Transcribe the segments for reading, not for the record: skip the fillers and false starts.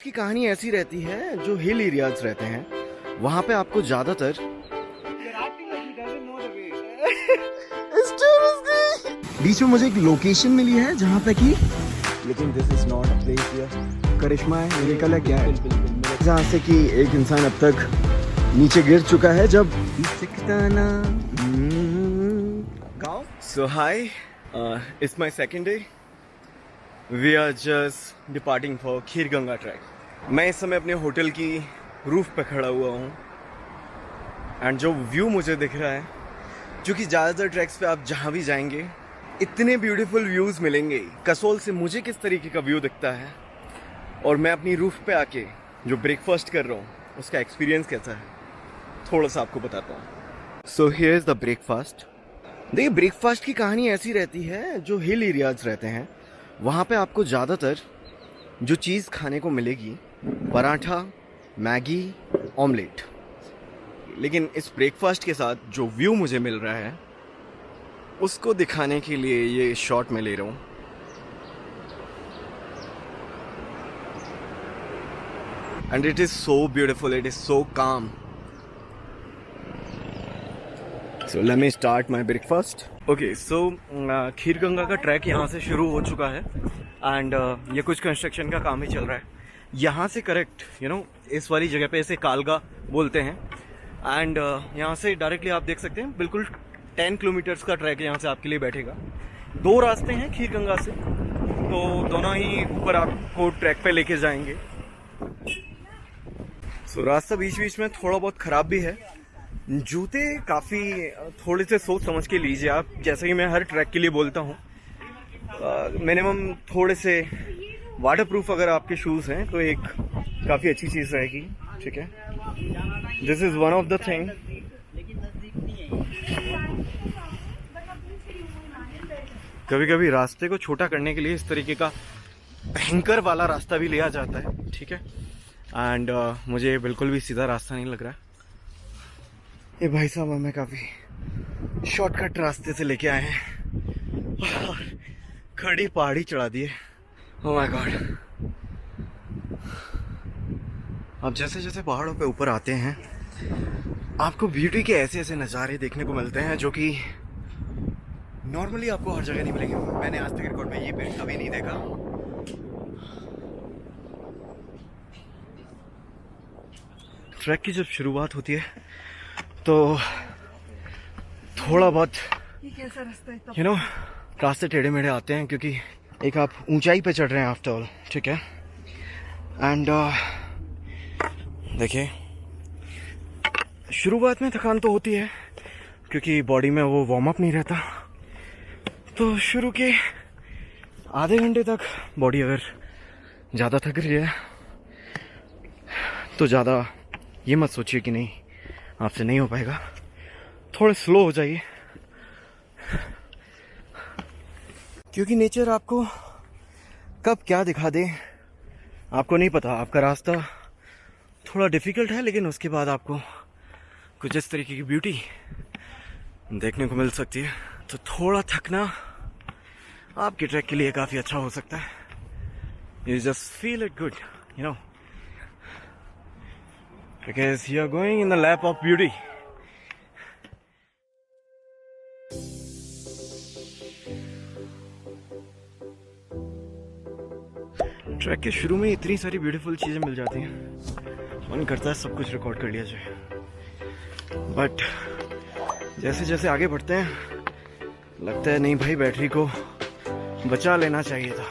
की कहानी ऐसी रहती है, जो हिल एरियाज रहते हैं वहां पे आपको ज्यादातर बीच में मुझे एक लोकेशन मिली है जहाँ पे कि, लेकिन this is not a place here. करिश्मा है, मेरेकल है, क्या है जहाँ से कि एक इंसान अब तक नीचे गिर चुका है जब गाँव। So hi, it's my second day. We are just departing for Kheer Ganga trek. मैं इस समय अपने होटल की रूफ पे खड़ा हुआ हूँ एंड जो व्यू मुझे दिख रहा है, जो कि ज़्यादातर ट्रैक्स पे आप जहाँ भी जाएंगे इतने ब्यूटीफुल व्यूज़ मिलेंगे। कसोल से मुझे किस तरीके का व्यू दिखता है और मैं अपनी रूफ पे आके जो ब्रेकफास्ट कर रहा हूँ उसका एक्सपीरियंस कैसा है, थोड़ा सा आपको बताता हूँ। So here is the breakfast. देखिए, ब्रेकफास्ट की कहानी ऐसी रहती है, जो हिल एरियाज रहते हैं वहाँ पे आपको ज़्यादातर जो चीज़ खाने को मिलेगी पराठा, मैगी, ऑमलेट। लेकिन इस ब्रेकफास्ट के साथ जो व्यू मुझे मिल रहा है उसको दिखाने के लिए ये शॉट मैं ले रहा हूँ। And it is so beautiful, it is so calm. So let me start my breakfast. Okay, so Kheer Ganga का ट्रैक यहाँ से शुरू हो चुका है एंड ये कुछ कंस्ट्रक्शन का काम ही चल रहा है। यहाँ से करेक्ट इस वाली जगह पे इसे कालगा बोलते हैं एंड यहाँ से डायरेक्टली आप देख सकते हैं बिल्कुल 10 किलोमीटर्स का ट्रैक यहाँ से आपके लिए बैठेगा। 2 रास्ते हैं खीर गंगा से, तो दोनों ही ऊपर आपको ट्रैक पे लेके जाएंगे। सो रास्ता बीच बीच में थोड़ा बहुत ख़राब भी है। जूते काफ़ी थोड़े से सोच समझ के लीजिए आप, जैसे कि मैं हर ट्रैक के लिए बोलता हूँ। मिनिमम थोड़े से वाटरप्रूफ अगर आपके शूज़ हैं तो एक काफ़ी अच्छी चीज़ रहेगी, ठीक है। This is one of the thing. कभी कभी रास्ते को छोटा करने के लिए इस तरीके का भयंकर वाला रास्ता भी लिया जाता है, ठीक है। एंड मुझे बिल्कुल भी सीधा रास्ता नहीं लग रहा। ये भाई साहब हमें काफ़ी शॉर्टकट रास्ते से लेके आए हैं और खड़ी पहाड़ी चढ़ा दिए। Oh my God. अब जैसे जैसे पहाड़ों पे ऊपर आते हैं आपको ब्यूटी के ऐसे ऐसे नज़ारे देखने को मिलते हैं जो कि नॉर्मली आपको हर जगह नहीं मिलेंगे। मैंने आज तक रिकॉर्ड में ये पेड़ कभी नहीं देखा। ट्रैक की जब शुरुआत होती है तो थोड़ा बहुत रास्ते टेढ़े मेढ़े आते हैं, क्योंकि एक आप ऊंचाई पे चढ़ रहे हैं आफ्टर ऑल, ठीक है। एंड देखिए, शुरुआत में थकान तो होती है क्योंकि बॉडी में वो वार्म अप नहीं रहता। तो शुरू के आधे घंटे तक बॉडी अगर ज़्यादा थक रही है तो ज़्यादा ये मत सोचिए कि नहीं आपसे नहीं हो पाएगा। थोड़े स्लो हो जाइए, क्योंकि नेचर आपको कब क्या दिखा दे आपको नहीं पता। आपका रास्ता थोड़ा डिफ़िकल्ट है, लेकिन उसके बाद आपको कुछ इस तरीके की ब्यूटी देखने को मिल सकती है। तो थोड़ा थकना आपके ट्रैक के लिए काफ़ी अच्छा हो सकता है। You just feel it good, because you are going in the lap of beauty. Track के शुरू में इतनी सारी ब्यूटीफुल चीज़ें मिल जाती हैं, मन करता है सब कुछ रिकॉर्ड कर लिया जाए। बट जैसे जैसे आगे बढ़ते हैं लगता है नहीं भाई, बैटरी को बचा लेना चाहिए था।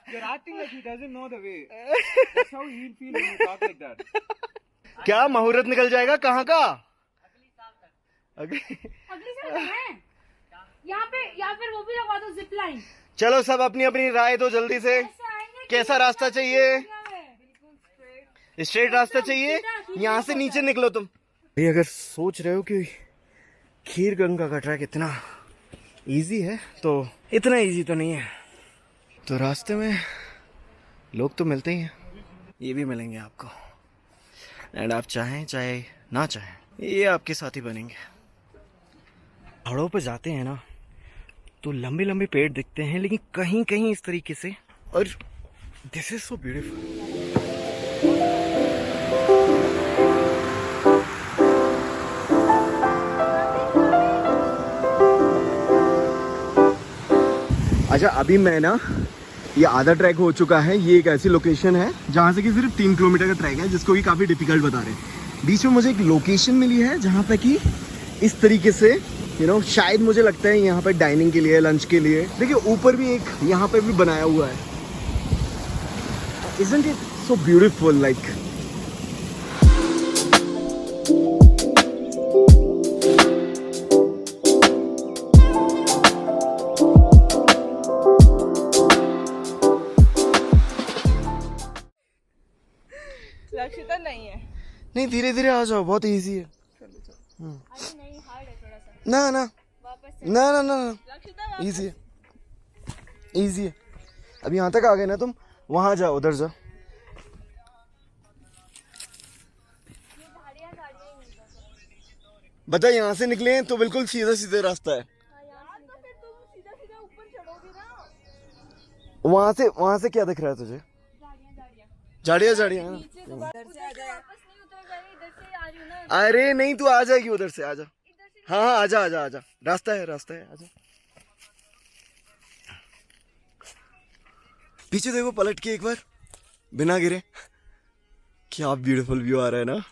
You're acting like he doesn't know the way. That's how he'll feel when you talk like that. क्या मुहूर्त निकल जाएगा कहाँ का? अगली साल है यहाँ पे, या फिर वो भी लगवा दो जिप लाइन। चलो सब अपनी अपनी राय दो जल्दी से। कैसा रास्ता चाहिए? स्ट्रेट रास्ता चाहिए? यहाँ से नीचे निकलो तुम। ये अगर सोच रहे हो कि खीर गंगा का ट्रैक इतना इजी है तो इतना इजी तो नहीं है। तो रास्ते में लोग तो मिलते ही हैं, ये भी मिलेंगे आपको। एंड आप चाहें चाहे ना चाहें ये आपके साथी बनेंगे। पहाड़ों पे जाते हैं ना तो लंबे लंबे पेड़ दिखते हैं लेकिन कहीं कहीं इस तरीके से, और दिस इज सो ब्यूटीफुल। अच्छा अभी मैं ना, ये आधा ट्रैक हो चुका है। ये एक ऐसी लोकेशन है जहाँ से कि सिर्फ 3 किलोमीटर का ट्रैक है, जिसको कि काफ़ी डिफिकल्ट बता रहे हैं। बीच में मुझे एक लोकेशन मिली है जहाँ पे कि इस तरीके से शायद मुझे लगता है यहाँ पे डाइनिंग के लिए, लंच के लिए। देखिए ऊपर भी एक यहाँ पे भी बनाया हुआ है। Isn't it so beautiful? Like Lakshita नहीं है। नहीं, धीरे धीरे आ जाओ, बहुत इजी है। नहीं हार्ड है थोड़ा सा, ना ना वापस ना ना ना, लक्षिता इजी है, इजी है। अब यहाँ तक आ गए ना तुम, वहां जाओ, उधर जाओ। बता, यहाँ से निकले हैं तो बिल्कुल सीधा सीधा रास्ता है। तो फिर तुम सीधा सीधा ऊपर चढ़ोगे ना। वहां से क्या दिख रहा है तुझे? झाड़ियाँ झाड़ियाँ। घर से आ जाए। वापस नहीं उतरेगा, इधर से आ रही हूँ ना। अरे नहीं, तू आ जाएगी उधर से, आजा। हाँ हाँ, आजा आजा आजा, रास्ता है आजा। पीछे देखो, पलट के एक बार, बिना गिरे। क्या ब्यूटीफुल व्यू आ रहा है ना।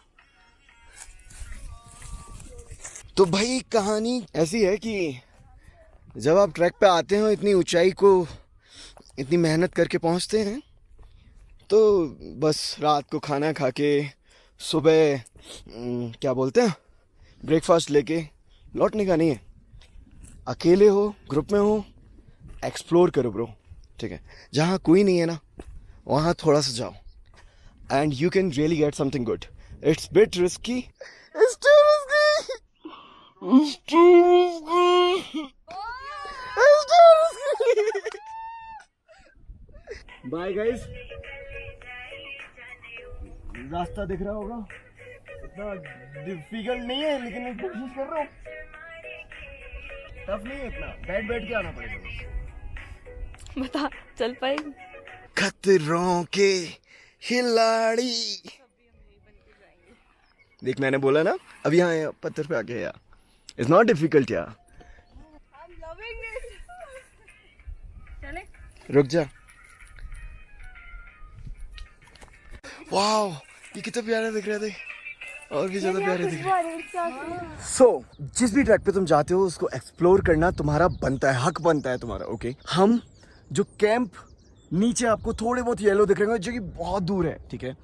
तो भाई कहानी ऐसी है कि जब आप ट्रैक पे आते हो, इतनी ऊंचाई को इतनी मेहनत करके पहुंचते हैं, तो बस रात को खाना खा के सुबह क्या बोलते हैं, ब्रेकफास्ट लेके लौटने का नहीं है। अकेले हो, ग्रुप में हो, एक्सप्लोर करो ब्रो, ठीक है। जहाँ कोई नहीं है ना, वहाँ थोड़ा सा जाओ, and you can really get something good. It's bit risky, it's too risky, it's too risky, it's too risky. Bye guys, रास्ता दिख रहा होगा, इतना डिफिकल्ट नहीं है, लेकिन मैं कोशिश कर रहा हूँ। टफ नहीं है इतना, बैठ के आना पड़ेगा बस। बता, चल पाएगी? खतरों के खिलाड़ी, देख मैंने बोला ना, अब यहाँ पत्थर पे आके यार, इट्स नॉट डिफिकल्ट यार। I'm loving it. चले रुक जा। वाओ, ये कितना प्यारा दिख रहा था, और भी ज्यादा प्यारे दिख रहा है। सो जिस भी ट्रैक पे तुम जाते हो, उसको एक्सप्लोर करना तुम्हारा बनता है, हक बनता है तुम्हारा, ओके। हम जो कैंप नीचे आपको थोड़े बहुत येलो दिख रहे हैं, जो कि बहुत दूर है, ठीक है,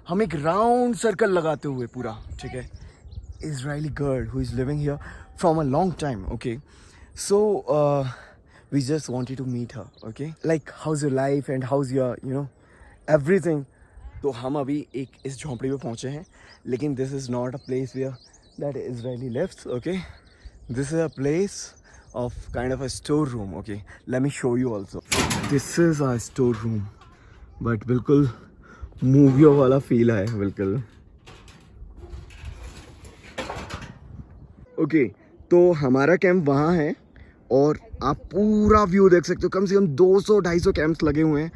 हम एक राउंड सर्कल लगाते हुए पूरा, ठीक है, Israeli girl who is living here from a long time, okay. So we just wanted to meet her, okay, like how is your life and how is your everything. तो हम अभी एक इस झोंपड़ी पे पहुंचे हैं, लेकिन this is not a place where that Israeli lives, okay. This is a place of kind of a store room, okay. Let me show you also. This is a store room, but बिल्कुल मूवियों वाला feel है, बिल्कुल। Okay, तो हमारा camp वहाँ है, और आप पूरा व्यू देख सकते हो। कम से कम 200-250 कैंप्स लगे हुए हैं,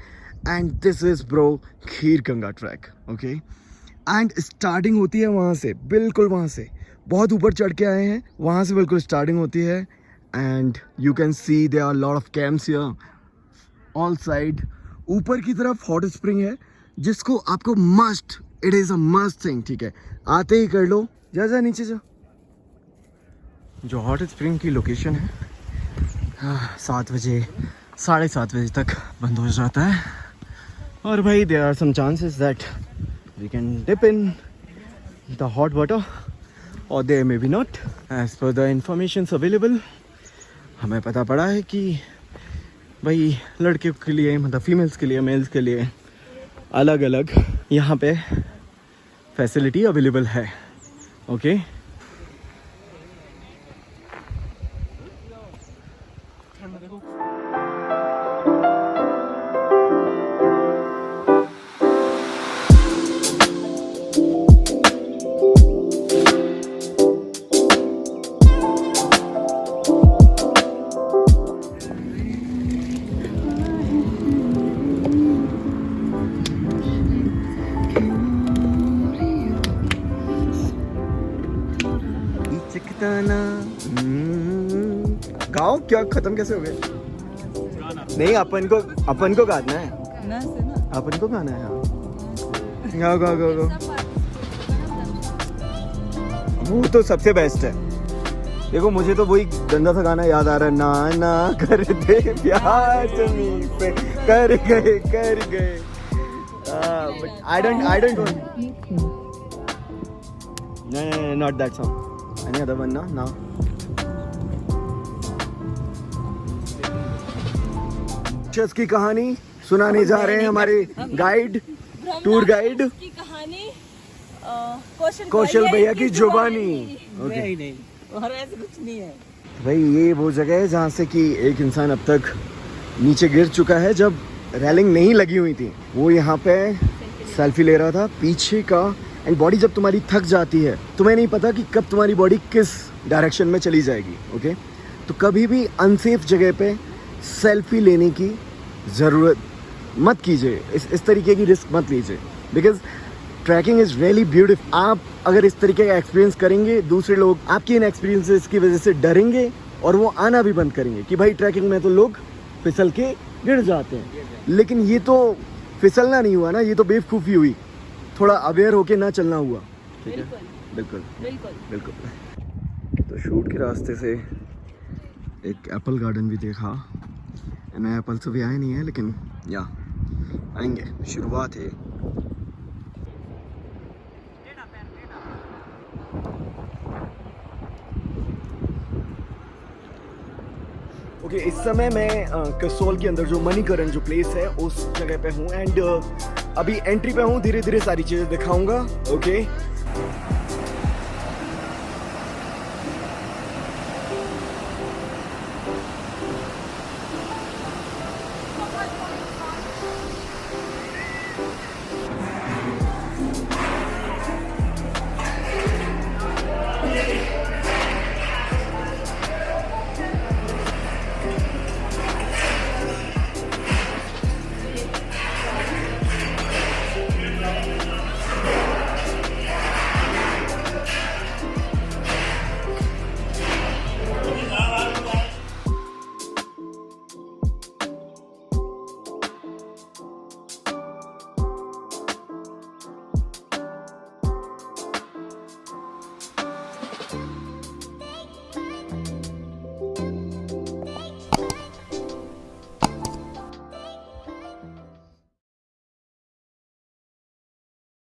and this is bro kheer Ganga track, okay. And starting होती है वहाँ से, बिल्कुल वहाँ से, बहुत ऊपर चढ़ के आए हैं, वहाँ से बिल्कुल स्टार्टिंग होती है। And you can see there are lot of camps here all side. ऊपर की तरफ हॉट स्प्रिंग है, जिसको आपको must, it is a must thing, ठीक है, आते ही कर लो। जा नीचे जा। जो हॉट स्प्रिंग की लोकेशन है, 7 बजे 7:30 बजे तक बंद हो जाता है। और भाई there are some chances that we can dip in the hot water, और there may be not, as per the informations available. हमें पता पड़ा है कि भाई लड़के के लिए, मतलब फीमेल्स के लिए, मेल्स के लिए अलग अलग यहाँ पे फैसिलिटी अवेलेबल है, ओके। गाओ क्या खत्म कैसे हो गए? नहीं अपन को गाना है, ना से ना अपन को गाना है। हाँ गाओ गाओ गाओ गाओ। वो तो सबसे बेस्ट है। देखो मुझे तो वही गंदा सा गाना याद आ रहा है, ना ना कर दे प्यार तुमी पे कर गए। But I don't want. No, not that song. Any other one? No. Chess की कहानी सुनाने जा रहे हैं हमारे गाइड, टूर गाइड की कहानी कौशल भैया की जुबानी। नहीं नहीं और ऐसे कुछ नहीं है। भाई ये वो जगह है जहाँ से कि एक इंसान अब तक नीचे गिर चुका है जब रेलिंग नहीं लगी हुई थी। वो यहाँ पे सेल्फी ले रहा था पीछे का। एंड बॉडी जब तुम्हारी थक जाती है, तुम्हें नहीं पता कि कब तुम्हारी बॉडी किस डायरेक्शन में चली जाएगी। ओके, तो कभी भी अनसेफ जगह पे सेल्फी लेने की ज़रूरत मत कीजिए। इस तरीके की रिस्क मत लीजिए, because trekking is really beautiful. आप अगर इस तरीके का एक्सपीरियंस करेंगे, दूसरे लोग आपकी इन एक्सपीरियंसेस की वजह से डरेंगे और वो आना भी बंद करेंगे कि भाई ट्रैकिंग में तो लोग फिसल के गिर जाते हैं। लेकिन ये तो फिसलना नहीं हुआ ना, ये तो बेवकूफ़ी हुई। थोड़ा अवेयर होके ना चलना हुआ। ठीक है, बिल्कुल बिल्कुल बिल्कुल। तो शूट के रास्ते से एक एप्पल गार्डन भी देखा। मैं एप्पल से भी आए नहीं है, लेकिन या आएंगे, शुरुआत है। ओके, इस समय मैं कसोल के अंदर जो मणिकरण जो प्लेस है उस जगह पे हूँ। एंड अभी एंट्री पे हूँ, धीरे धीरे सारी चीज़ें दिखाऊंगा। ओके,